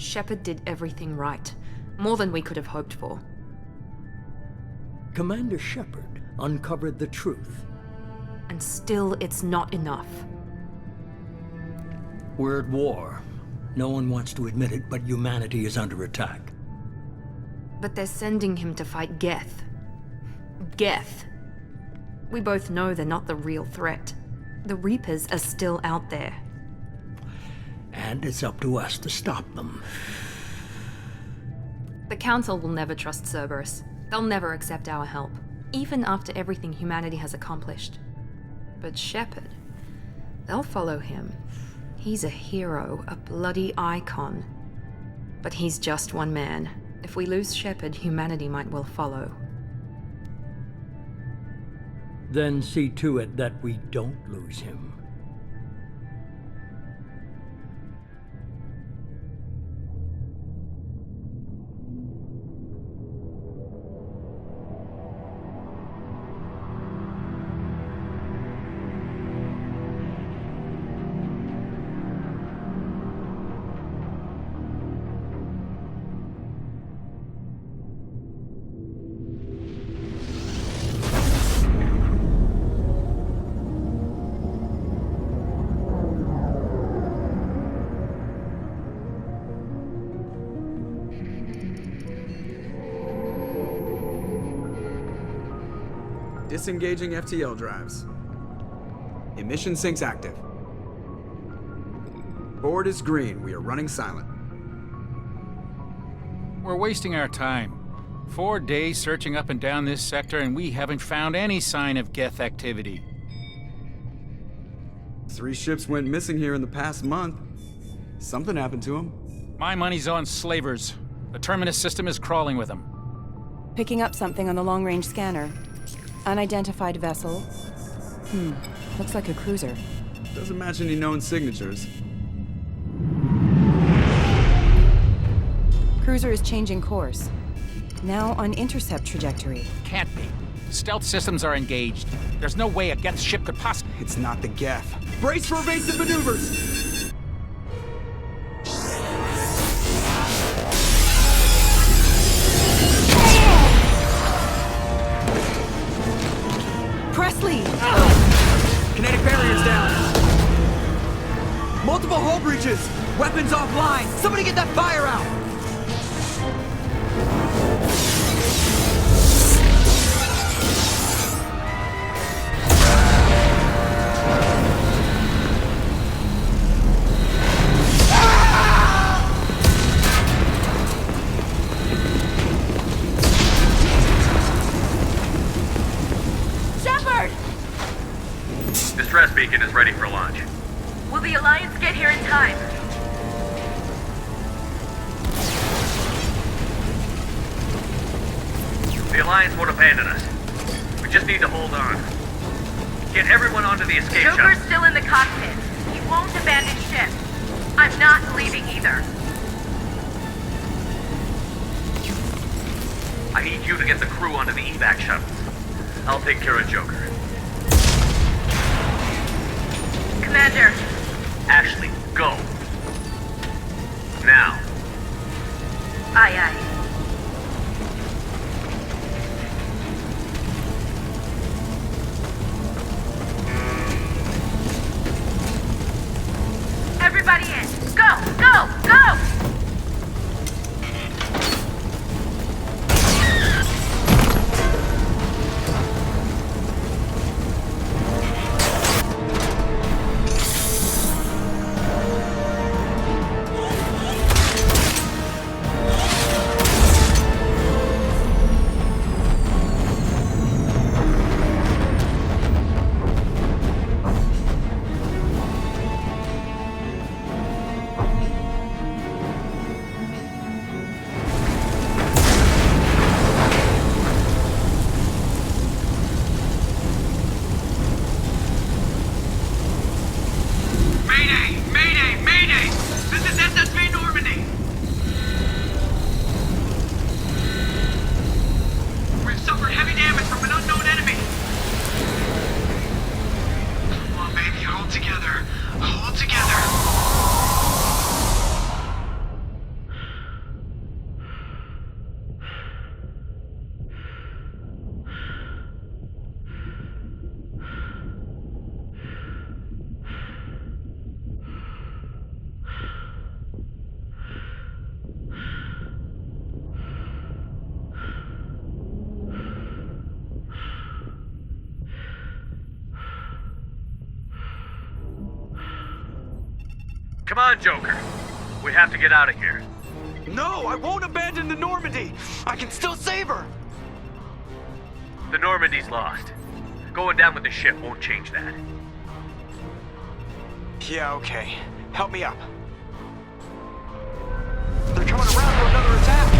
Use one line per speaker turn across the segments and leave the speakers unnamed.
Shepard did everything right. More than we could have hoped for.
Commander Shepard uncovered the truth.
And still, it's not enough.
We're at war. No one wants to admit it, but humanity is under attack.
But they're sending him to fight Geth. Geth. We both know they're not the real threat. The Reapers are still out there.
And it's up to us to stop them.
The Council will never trust Cerberus. They'll never accept our help, even after everything humanity has accomplished. But Shepard, they'll follow him. He's a hero, a bloody icon. But he's just one man. If we lose Shepard, humanity might well follow.
Then see to it that we don't lose him.
Disengaging FTL drives. Emission sinks active. Board is green. We are running silent.
We're wasting our time. 4 days searching up and down this sector, and we haven't found any sign of Geth activity.
3 ships went missing here in the past month. Something happened to them.
My money's on slavers. The Terminus system is crawling with them.
Picking up something on the long-range scanner. Unidentified vessel. Looks like a cruiser.
Doesn't match any known signatures.
Cruiser is changing course. Now on intercept trajectory.
Can't be. Stealth systems are engaged. There's no way a Geth ship could possibly...
It's not the Geth. Brace for evasive maneuvers!
Presley!
Kinetic barriers down. Multiple hull breaches. Weapons offline. Somebody get that fire out.
Distress beacon is ready for launch.
Will the Alliance get here in time?
The Alliance won't abandon us. We just need to hold on. Get everyone onto the escape
Joker's
shuttle.
still in the cockpit. He won't abandon ship. I'm not leaving either.
I need you to get the crew onto the evac shuttles. I'll take care of Joker.
Commander.
Ashley, go. Now.
Aye, aye. Everybody in. Go, go, go!
Come on, Joker. We have to get out of here.
No, I won't abandon the Normandy! I can still save her!
The Normandy's lost. Going down with the ship won't change that.
Yeah, okay. Help me up. They're coming around for another attack!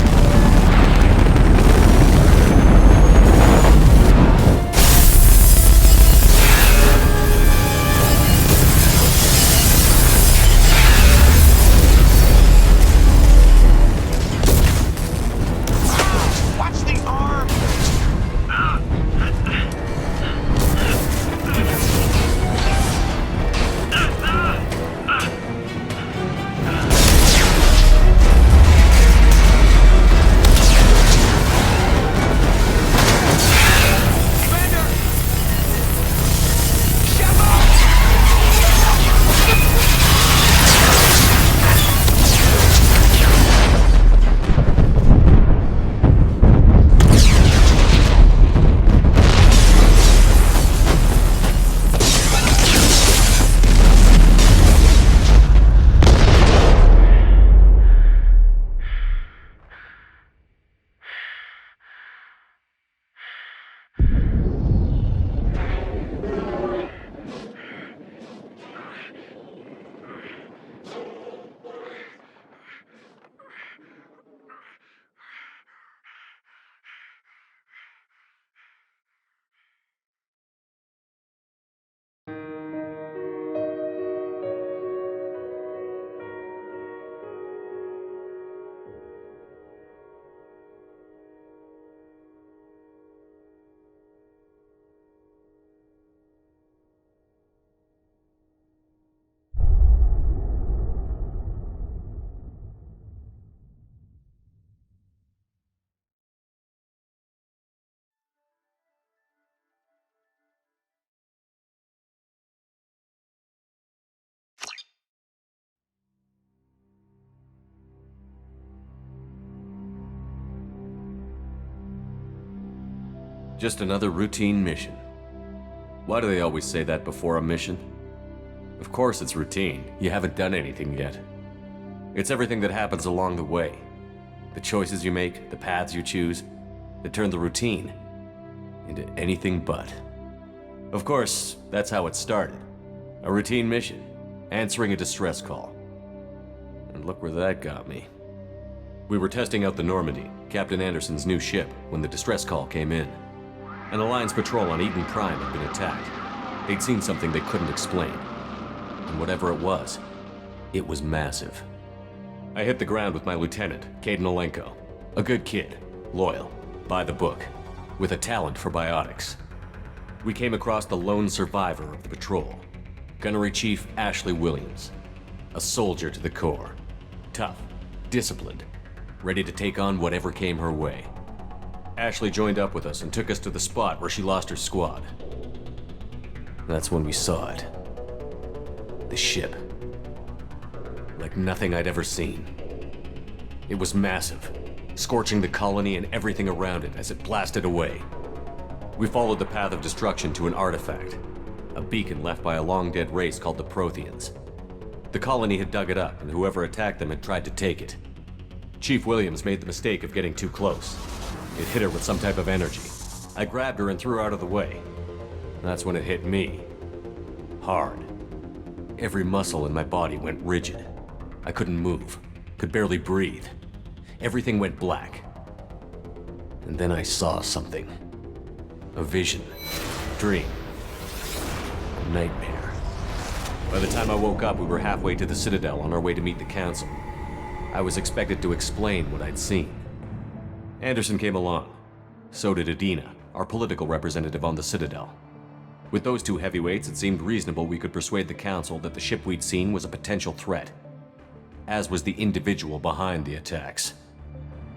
Just another routine mission. Why do they always say that before a mission? Of course it's routine. You haven't done anything yet. It's everything that happens along the way. The choices you make, the paths you choose, that turn the routine into anything but. Of course, that's how it started. A routine mission, answering a distress call. And look where that got me. We were testing out the Normandy, Captain Anderson's new ship, when the distress call came in. An Alliance patrol on Eden Prime had been attacked. They'd seen something they couldn't explain. And whatever it was massive. I hit the ground with my lieutenant, Kaidan Alenko. A good kid, loyal, by the book, with a talent for biotics. We came across the lone survivor of the patrol, Gunnery Chief Ashley Williams. A soldier to the core. Tough, disciplined, ready to take on whatever came her way. Ashley joined up with us and took us to the spot where she lost her squad. That's when we saw it. The ship. Like nothing I'd ever seen. It was massive, scorching the colony and everything around it as it blasted away. We followed the path of destruction to an artifact, a beacon left by a long-dead race called the Protheans. The colony had dug it up, and whoever attacked them had tried to take it. Chief Williams made the mistake of getting too close. It hit her with some type of energy. I grabbed her and threw her out of the way. That's when it hit me. Hard. Every muscle in my body went rigid. I couldn't move, could barely breathe. Everything went black. And then I saw something. A vision. A dream. A nightmare. By the time I woke up, we were halfway to the Citadel on our way to meet the Council. I was expected to explain what I'd seen. Anderson came along. So did Adina, our political representative on the Citadel. With those two heavyweights, it seemed reasonable we could persuade the Council that the ship we'd seen was a potential threat, as was the individual behind the attacks.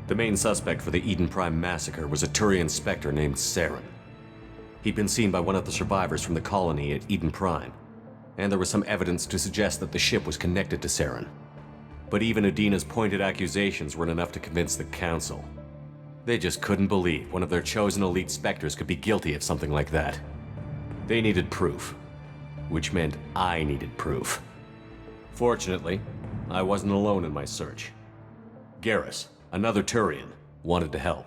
The main suspect for the Eden Prime massacre was a Turian Spectre named Saren. He'd been seen by one of the survivors from the colony at Eden Prime, and there was some evidence to suggest that the ship was connected to Saren. But even Adina's pointed accusations weren't enough to convince the Council. They just couldn't believe one of their chosen elite Spectres could be guilty of something like that. They needed proof, which meant I needed proof. Fortunately, I wasn't alone in my search. Garrus, another Turian, wanted to help.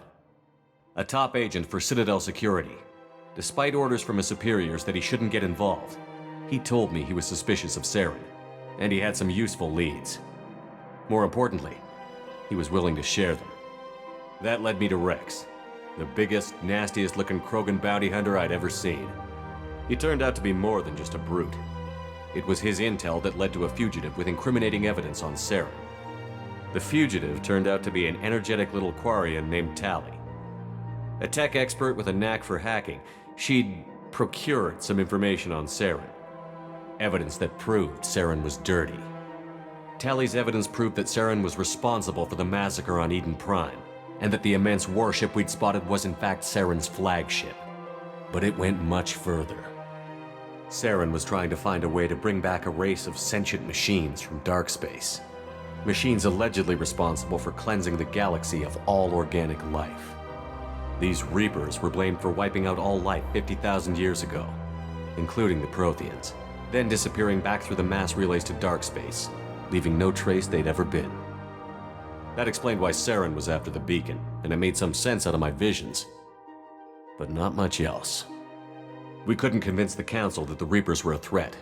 A top agent for Citadel Security. Despite orders from his superiors that he shouldn't get involved, he told me he was suspicious of Saren, and he had some useful leads. More importantly, he was willing to share them. That led me to Rex, the biggest, nastiest-looking Krogan bounty hunter I'd ever seen. He turned out to be more than just a brute. It was his intel that led to a fugitive with incriminating evidence on Saren. The fugitive turned out to be an energetic little Quarian named Tali. A tech expert with a knack for hacking, she'd procured some information on Saren. Evidence that proved Saren was dirty. Tali's evidence proved that Saren was responsible for the massacre on Eden Prime, and that the immense warship we'd spotted was in fact Saren's flagship. But it went much further. Saren was trying to find a way to bring back a race of sentient machines from dark space. Machines allegedly responsible for cleansing the galaxy of all organic life. These Reapers were blamed for wiping out all life 50,000 years ago, including the Protheans, then disappearing back through the mass relays to dark space, leaving no trace they'd ever been. That explained why Saren was after the beacon, and it made some sense out of my visions. But not much else. We couldn't convince the Council that the Reapers were a threat,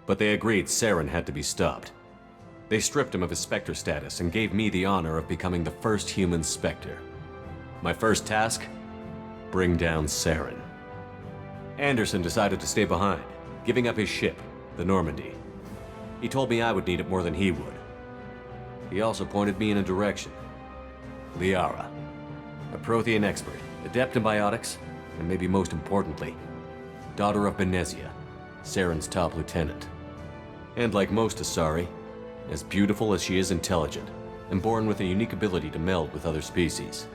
but they agreed Saren had to be stopped. They stripped him of his Spectre status and gave me the honor of becoming the first human Spectre. My first task? Bring down Saren. Anderson decided to stay behind, giving up his ship, the Normandy. He told me I would need it more than he would. He also pointed me in a direction. Liara, a Prothean expert, adept in biotics, and maybe most importantly, daughter of Benezia, Saren's top lieutenant. And like most Asari, as beautiful as she is intelligent, and born with a unique ability to meld with other species.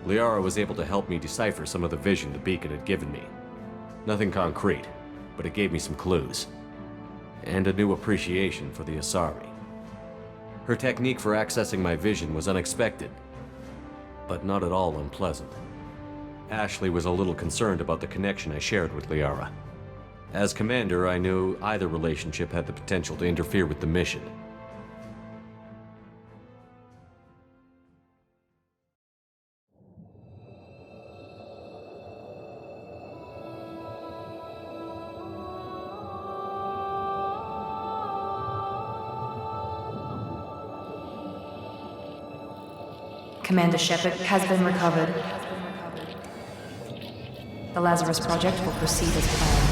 Liara was able to help me decipher some of the vision the beacon had given me. Nothing concrete, but it gave me some clues. And a new appreciation for the Asari. Her technique for accessing my vision was unexpected, but not at all unpleasant. Ashley was a little concerned about the connection I shared with Liara. As commander, I knew either relationship had the potential to interfere with the mission.
Commander Shepard has been recovered. The Lazarus Project will proceed as planned.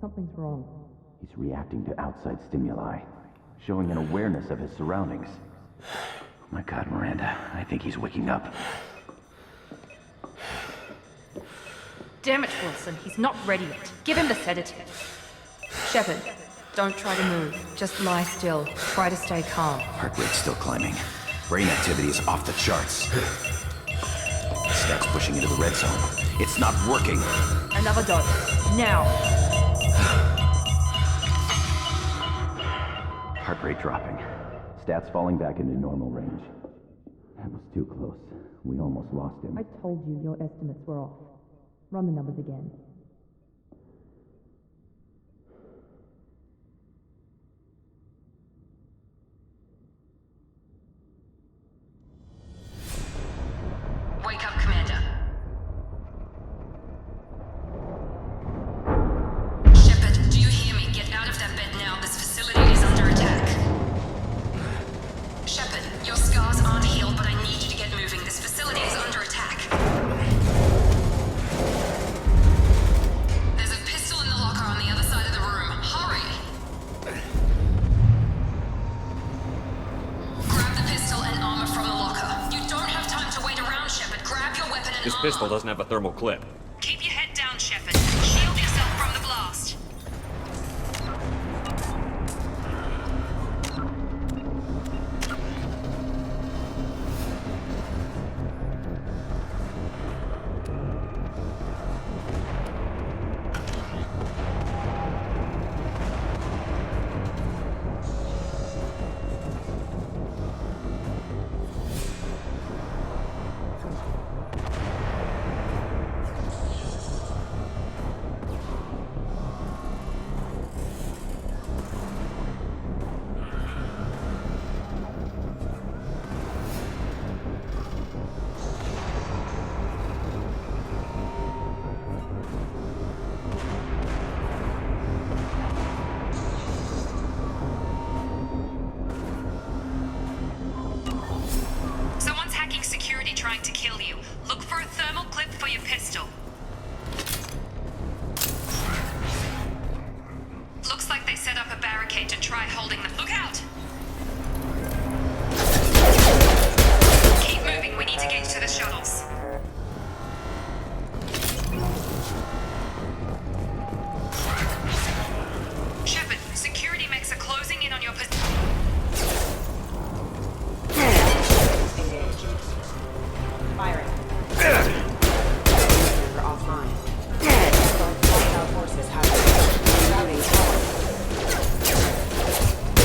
Something's wrong. He's reacting to outside stimuli, showing an awareness of his surroundings. Oh my God, Miranda, I think he's waking up.
Damn it, Wilson, he's not ready yet. Give him the sedative. Shepard, don't try to move. Just lie still. Try to stay calm.
Heart rate's still climbing. Brain activity is off the charts. Stats pushing into the red zone. It's not working.
Another dose. Now.
Heart rate dropping. Stats falling back into normal range. That was too close. We almost lost him.
I told you your estimates were off. Run the numbers again.
Wake up, Commander. Shepard, do you hear me? Get out of that bed now. This facility is under attack. Shepard, your scars aren't healed, but I need you to get moving. This facility is under attack. There's a pistol in the locker on the other side of the room. Hurry! Grab the pistol and armor from the locker. You don't have time to wait around, Shepard. Grab your weapon and
This
armor.
pistol doesn't have a thermal clip.
Keep your head down, Shepard. Shield yourself from the blast. Someone's hacking security trying to kill you. Look for a thermal clip for your pistol. Looks like they set up a barricade to try holding them. Look out! Keep moving, we need to get to the shuttles. Shepard, security mechs are closing in on your position.
Firing. We're offline. Hostile forces have routing power.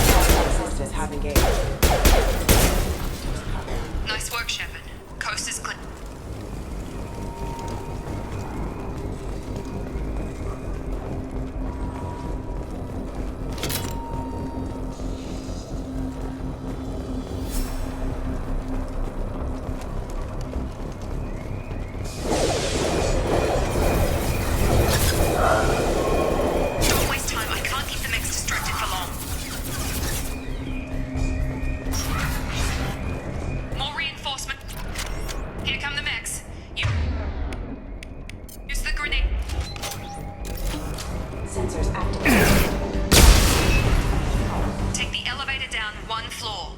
Hostile forces have engaged.
Nice work, Shepard. Coast is clear. Don't waste time. I can't keep the mechs distracted for long. More reinforcement. Here come the mechs. Use the grenade.
Sensors activated.
Take the elevator down one floor.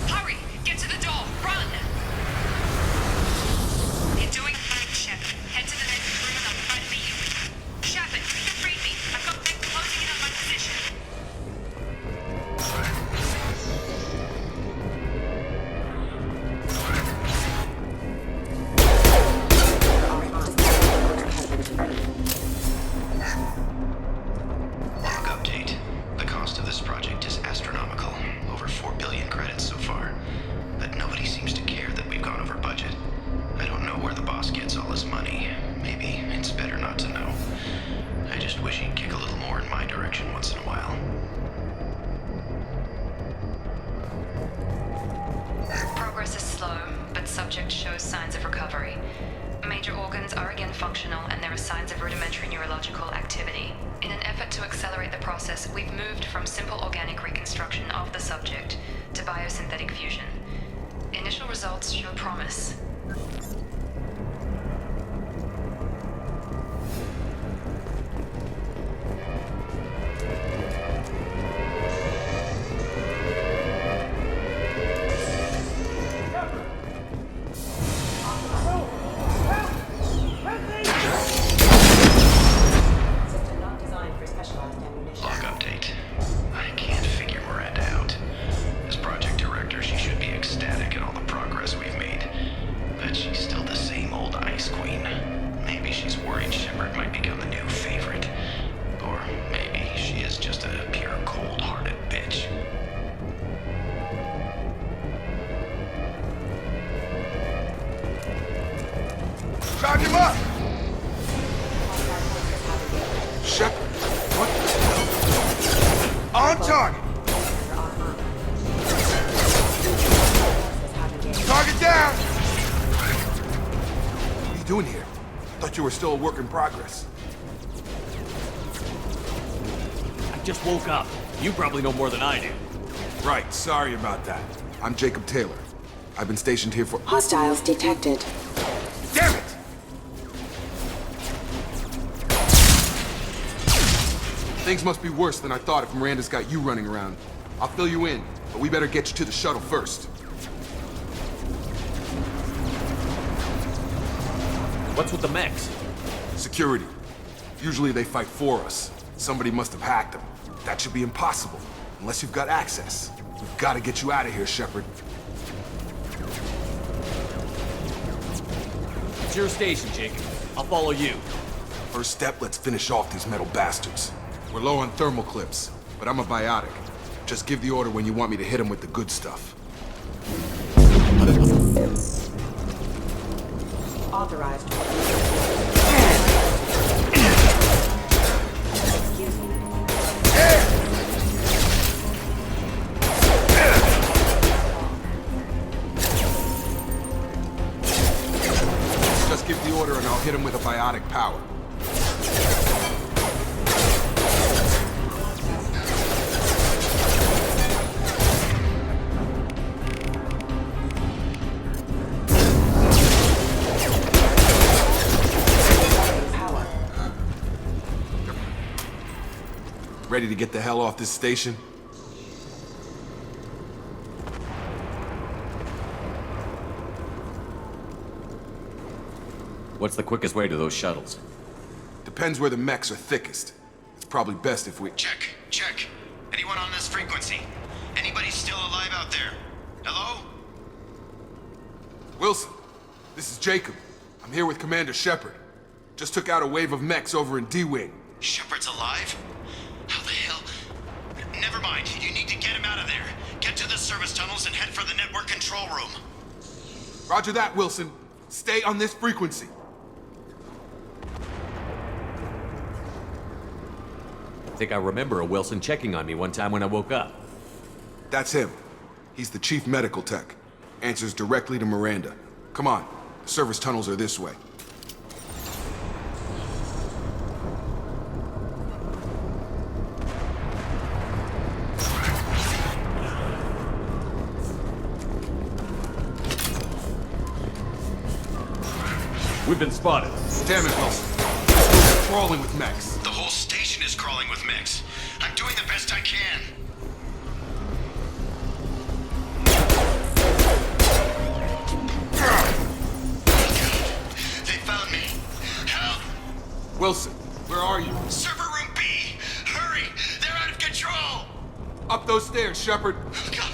Hurry! Get to the door! Run! You're doing fine, Shepard. Head to the next room and I'll try to meet you. Shepard, read me. I've got them closing in on my position.
Log update. The cost of this project is astronomical. Over 4 billion credits so far. But nobody seems to care that we've gone over budget. I don't know where the boss gets all his money. Maybe it's better not to know. I just wish he'd kick a little more in my direction once in a while.
Progress is slow, but subject shows signs of recovery. Major organs are again functional, and there are signs of rudimentary neurological activity. In an effort to accelerate the process, we've moved from simple organic reconstruction of the subject to biosynthetic fusion. Initial results show promise.
System not designed for specialized ammunition.
Log update. I can't figure Miranda out. As project director, she should be ecstatic at all the progress we've made.
him up! Shepard, what the hell? On target! Target down! What are you doing here? Thought you were still a work in progress.
I just woke up. You probably know more than I do.
Right, sorry about that. I'm Jacob Taylor. I've been stationed here for—
Hostiles detected.
Damn it! Things must be worse than I thought if Miranda's got you running around. I'll fill you in, but we better get you to the shuttle first.
What's with the mechs?
Security. Usually they fight for us. Somebody must have hacked them. That should be impossible, unless you've got access. We've got to get you out of here, Shepard.
It's your station, Jacob. I'll follow you.
First step, let's finish off these metal bastards. We're low on thermal clips, but I'm a biotic. Just give the order when you want me to hit them with the good stuff.
Authorized.
Just give the order and I'll hit him with a biotic power. Ready to get the hell off this station?
What's the quickest way to those shuttles?
Depends where the mechs are thickest. It's probably best if we—
Check. Anyone on this frequency? Anybody still alive out there? Hello?
Wilson, this is Jacob. I'm here with Commander Shepard. Just took out a wave of mechs over in D-Wing.
Shepard's alive? How the hell? Never mind. You need to get him out of there. Get to the service tunnels and head for the network control room.
Roger that, Wilson. Stay on this frequency.
I think I remember a Wilson checking on me one time when I woke up.
That's him. He's the chief medical tech. Answers directly to Miranda. Come on. The service tunnels are this way.
We've been spotted.
Damn it, Wilson. We're crawling with mechs.
The whole station is crawling with mechs. I'm doing the best I can. They found me. Help!
Wilson, where are you?
Server room B! Hurry! They're out of control!
Up those stairs, Shepard.
God.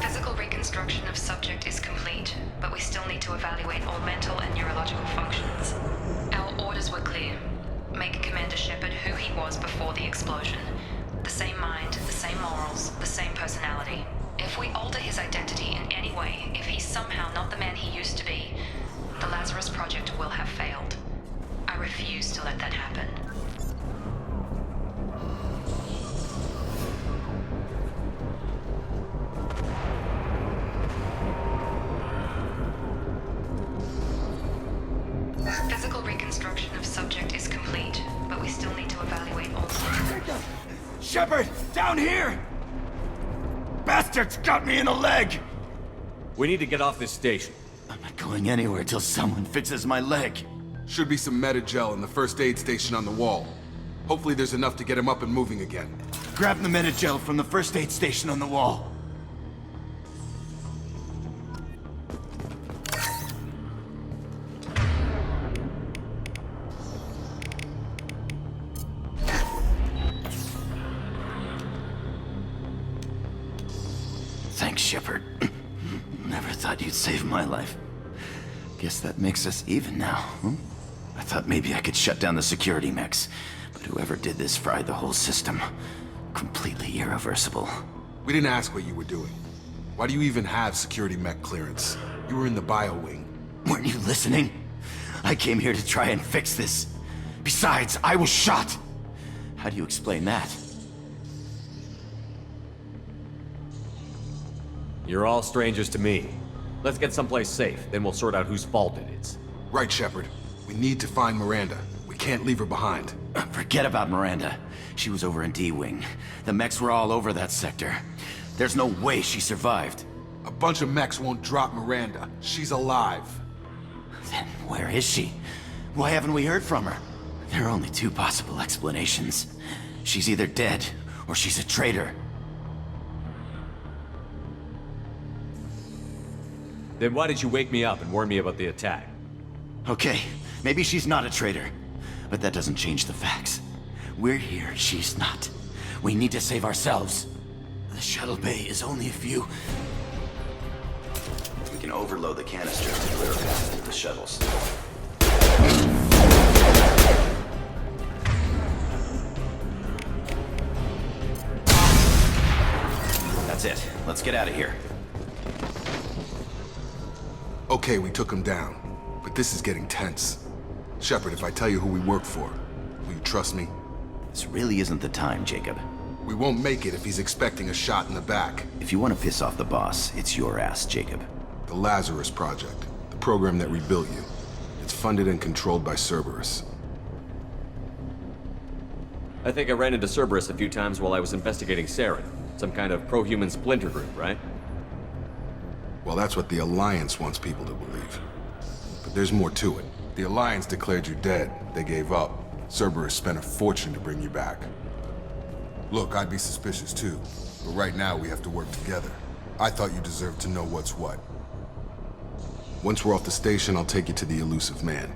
Physical reconstruction of subject is complete, but we still need to evaluate all mental and neurological functions. Our orders were clear. Make Commander Shepard who he was before the explosion. The same mind, the same morals, the same personality. If we alter his identity in any way, if he's somehow not the man he used to be, the Lazarus Project will have failed. I refuse to let that happen. Physical reconstruction of subject is complete, but we still need to evaluate all...
Shepard! Down here! Bastards got me in the leg!
We need to get off this station.
I'm not going anywhere till someone fixes my leg.
Should be some Medi-gel in the first aid station on the wall. Hopefully there's enough to get him up and moving again.
Grab the Medi-gel from the first aid station on the wall. Thanks, Shepard. Never thought you'd save my life. Guess that makes us even now, huh? I thought maybe I could shut down the security mechs, but whoever did this fried the whole system. completely irreversible.
We didn't ask what you were doing. Why do you even have security mech clearance? You were in the bio wing.
Weren't you listening? I came here to try and fix this. Besides, I was shot. How do you explain that?
You're all strangers to me. Let's get someplace safe, then we'll sort out whose fault it is.
Right, Shepard. We need to find Miranda. We can't leave her behind.
Forget about Miranda. She was over in D-Wing. The mechs were all over that sector. There's no way she survived.
A bunch of mechs won't drop Miranda. She's alive.
Then where is she? Why haven't we heard from her? There are only two possible explanations. She's either dead, or she's a traitor.
Then why did you wake me up and warn me about the attack?
Okay, maybe she's not a traitor. But that doesn't change the facts. We're here, she's not. We need to save ourselves. The shuttle bay is only a few... We can overload the canister to clear a path to the shuttles. That's it. Let's get out of here.
Okay, we took him down. But this is getting tense. Shepard, if I tell you who we work for, will you trust me?
This really isn't the time, Jacob.
We won't make it if he's expecting a shot in the back.
If you want to piss off the boss, it's your ass, Jacob.
The Lazarus Project, the program that rebuilt you. It's funded and controlled by Cerberus.
I think I ran into Cerberus a few times while I was investigating Saren. Some kind of pro-human splinter group, right?
Well, that's what the Alliance wants people to believe. But there's more to it. The Alliance declared you dead. They gave up. Cerberus spent a fortune to bring you back. Look, I'd be suspicious too. But right now, we have to work together. I thought you deserved to know what's what. Once we're off the station, I'll take you to the Elusive Man.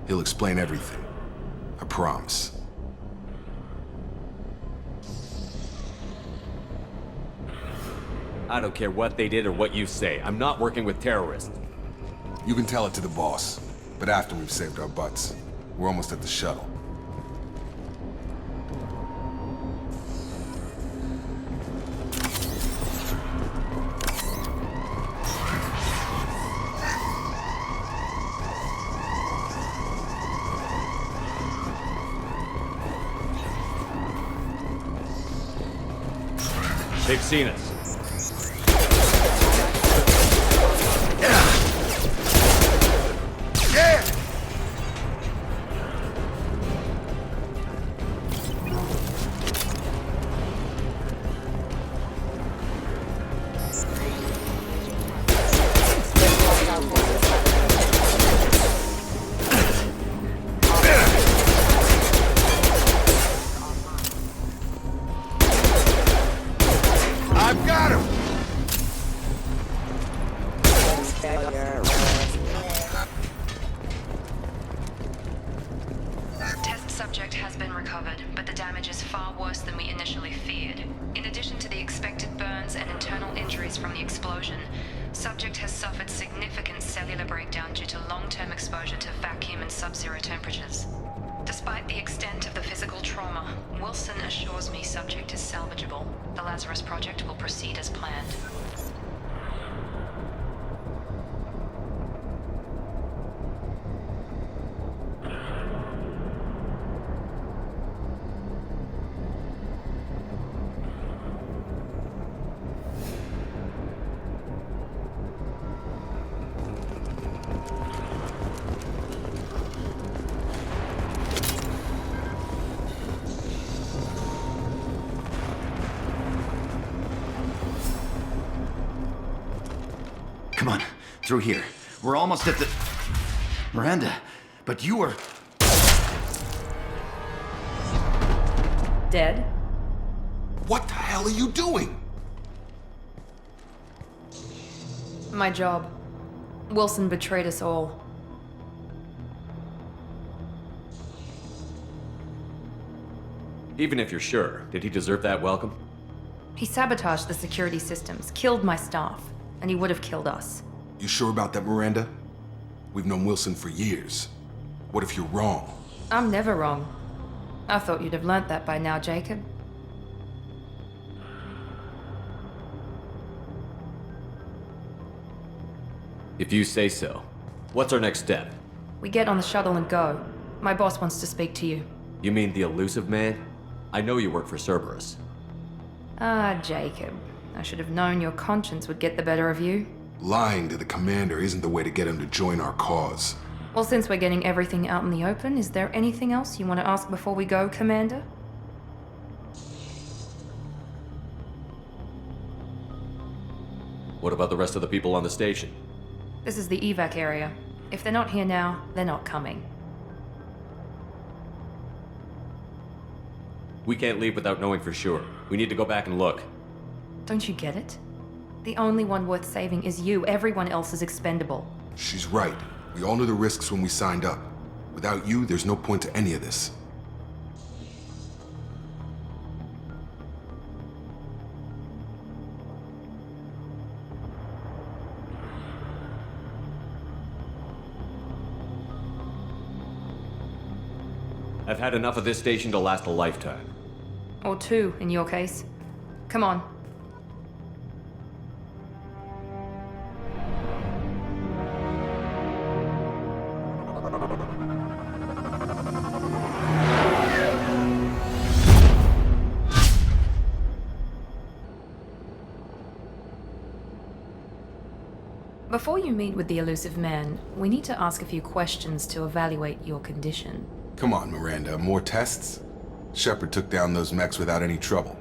He'll explain everything. I promise.
I don't care what they did or what you say. I'm not working with terrorists.
You can tell it to the boss, but after we've saved our butts. We're almost at the shuttle.
They've seen us.
I've got him!
Test subject has been recovered, but the damage is far worse than we initially feared. In addition to the expected burns and internal injuries from the explosion, subject has suffered significant cellular breakdown due to long-term exposure to vacuum and sub-zero temperatures. Despite the extent of the physical trauma, Wilson assures me subject is salvageable. The Lazarus Project will proceed as planned.
Come on, through here. We're almost at the... Miranda, but you were...
Dead?
What the hell are you doing?
My job. Wilson betrayed us all.
Even if you're sure, did he deserve that welcome?
He sabotaged the security systems, killed my staff, and he would have killed us.
You sure about that, Miranda? We've known Wilson for years. What if you're wrong?
I'm never wrong. I thought you'd have learnt that by now, Jacob.
If you say so. What's our next step?
We get on the shuttle and go. My boss wants to speak to you.
You mean the Elusive Man? I know you work for Cerberus.
Ah, Jacob. I should have known your conscience would get the better of you.
Lying to the commander isn't the way to get him to join our cause.
Well, since we're getting everything out in the open, is there anything else you want to ask before we go, Commander?
What about the rest of the people on the station?
This is the evac area. If they're not here now, they're not coming.
We can't leave without knowing for sure. We need to go back and look.
Don't you get it? The only one worth saving is you. Everyone else is expendable.
She's right. We all knew the risks when we signed up. Without you, there's no point to any of this.
I've had enough of this station to last a lifetime.
Or two, in your case. Come on. Before you meet with the Elusive Man, we need to ask a few questions to evaluate your condition.
Come on, Miranda, more tests? Shepard took down those mechs without any trouble.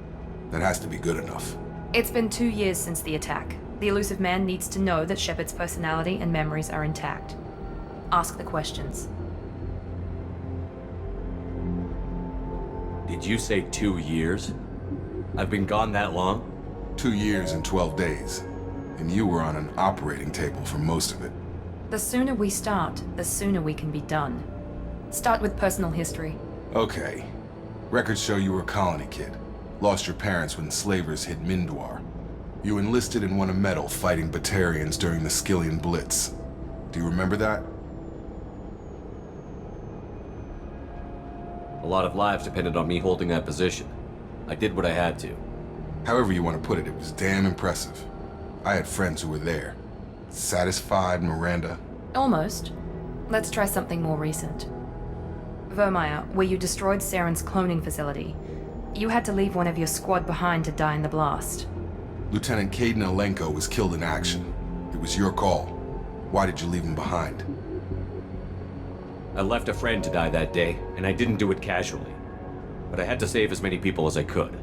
That has to be good enough.
It's been 2 years since the attack. The Elusive Man needs to know that Shepard's personality and memories are intact. Ask the questions.
Did you say 2 years? I've been gone that long?
2 years and 12 days. And you were on an operating table for most of it.
The sooner we start, the sooner we can be done. Start with personal history.
Okay. Records show you were a colony kid. Lost your parents when slavers hit Mindwar. You enlisted and won a medal fighting Batarians during the Skillian Blitz. Do you remember that?
A lot of lives depended on me holding that position. I did what I had to.
However you want to put it, it was damn impressive. I had friends who were there. Satisfied, Miranda?
Almost. Let's try something more recent. Vermeer, where you destroyed Saren's cloning facility. You had to leave one of your squad behind to die in the blast.
Lieutenant Kaidan Alenko was killed in action. It was your call. Why did you leave him behind?
I left a friend to die that day, and I didn't do it casually. But I had to save as many people as I could.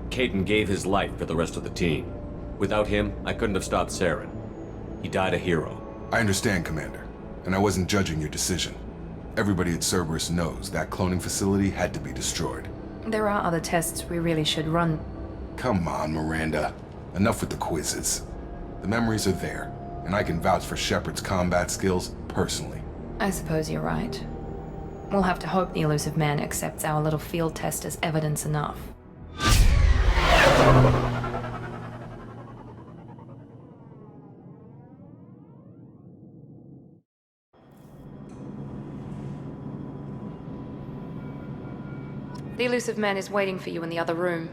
Kaidan gave his life for the rest of the team. Without him, I couldn't have stopped Saren. He died a hero.
I understand, Commander, and I wasn't judging your decision. Everybody at Cerberus knows that cloning facility had to be destroyed.
There are other tests we really should run.
Come on, Miranda. Enough with the quizzes. The memories are there, and I can vouch for Shepard's combat skills personally.
I suppose you're right. We'll have to hope the Elusive Man accepts our little field test as evidence enough. The Elusive Man is waiting for you in the other room.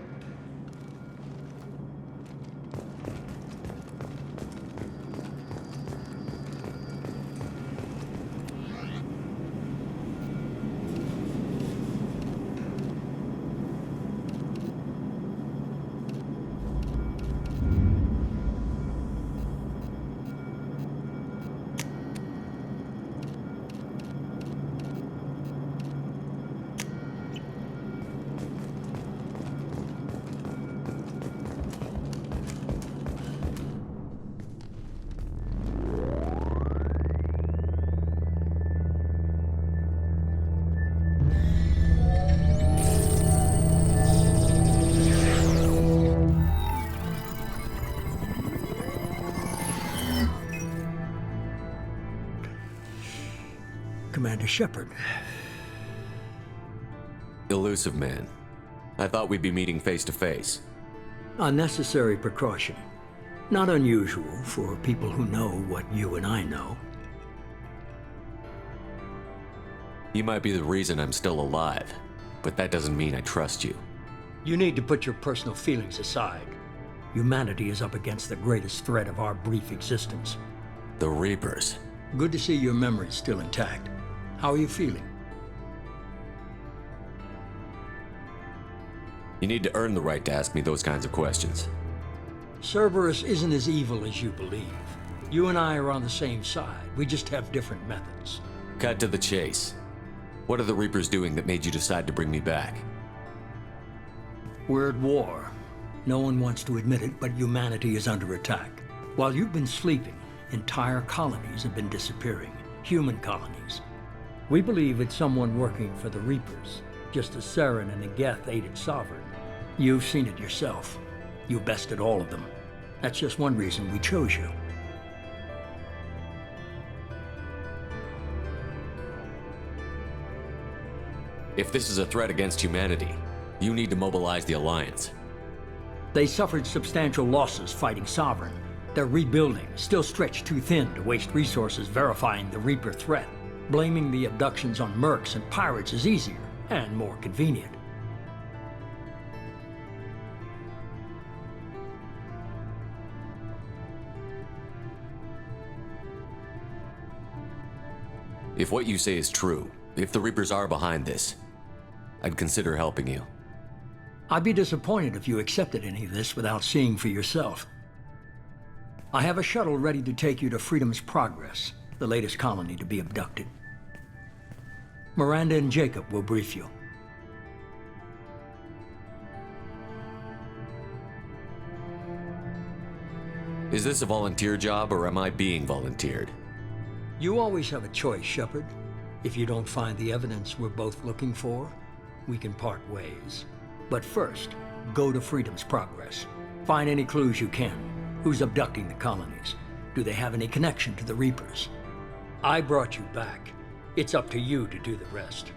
Commander Shepard.
Elusive Man. I thought we'd be meeting face to face.
A necessary precaution. Not unusual for people who know what you and I know.
You might be the reason I'm still alive, but that doesn't mean I trust you.
You need to put your personal feelings aside. Humanity is up against the greatest threat of our brief existence.
The Reapers.
Good to see your memory's still intact. How are you feeling?
You need to earn the right to ask me those kinds of questions.
Cerberus isn't as evil as you believe. You and I are on the same side. We just have different methods.
Cut to the chase. What are the Reapers doing that made you decide to bring me back?
We're at war. No one wants to admit it, but humanity is under attack. While you've been sleeping, entire colonies have been disappearing. Human colonies. We believe it's someone working for the Reapers, just as Saren and Negeth aided Sovereign. You've seen it yourself. You bested all of them. That's just one reason we chose you.
If this is a threat against humanity, you need to mobilize the Alliance.
They suffered substantial losses fighting Sovereign. They're rebuilding, still stretched too thin to waste resources verifying the Reaper threat. Blaming the abductions on mercs and pirates is easier and more convenient.
If what you say is true, if the Reapers are behind this, I'd consider helping you.
I'd be disappointed if you accepted any of this without seeing for yourself. I have a shuttle ready to take you to Freedom's Progress, the latest colony to be abducted. Miranda and Jacob will brief you.
Is this a volunteer job, or am I being volunteered?
You always have a choice, Shepard. If you don't find the evidence we're both looking for, we can part ways. But first, go to Freedom's Progress. Find any clues you can. Who's abducting the colonies? Do they have any connection to the Reapers? I brought you back. It's up to you to do the rest.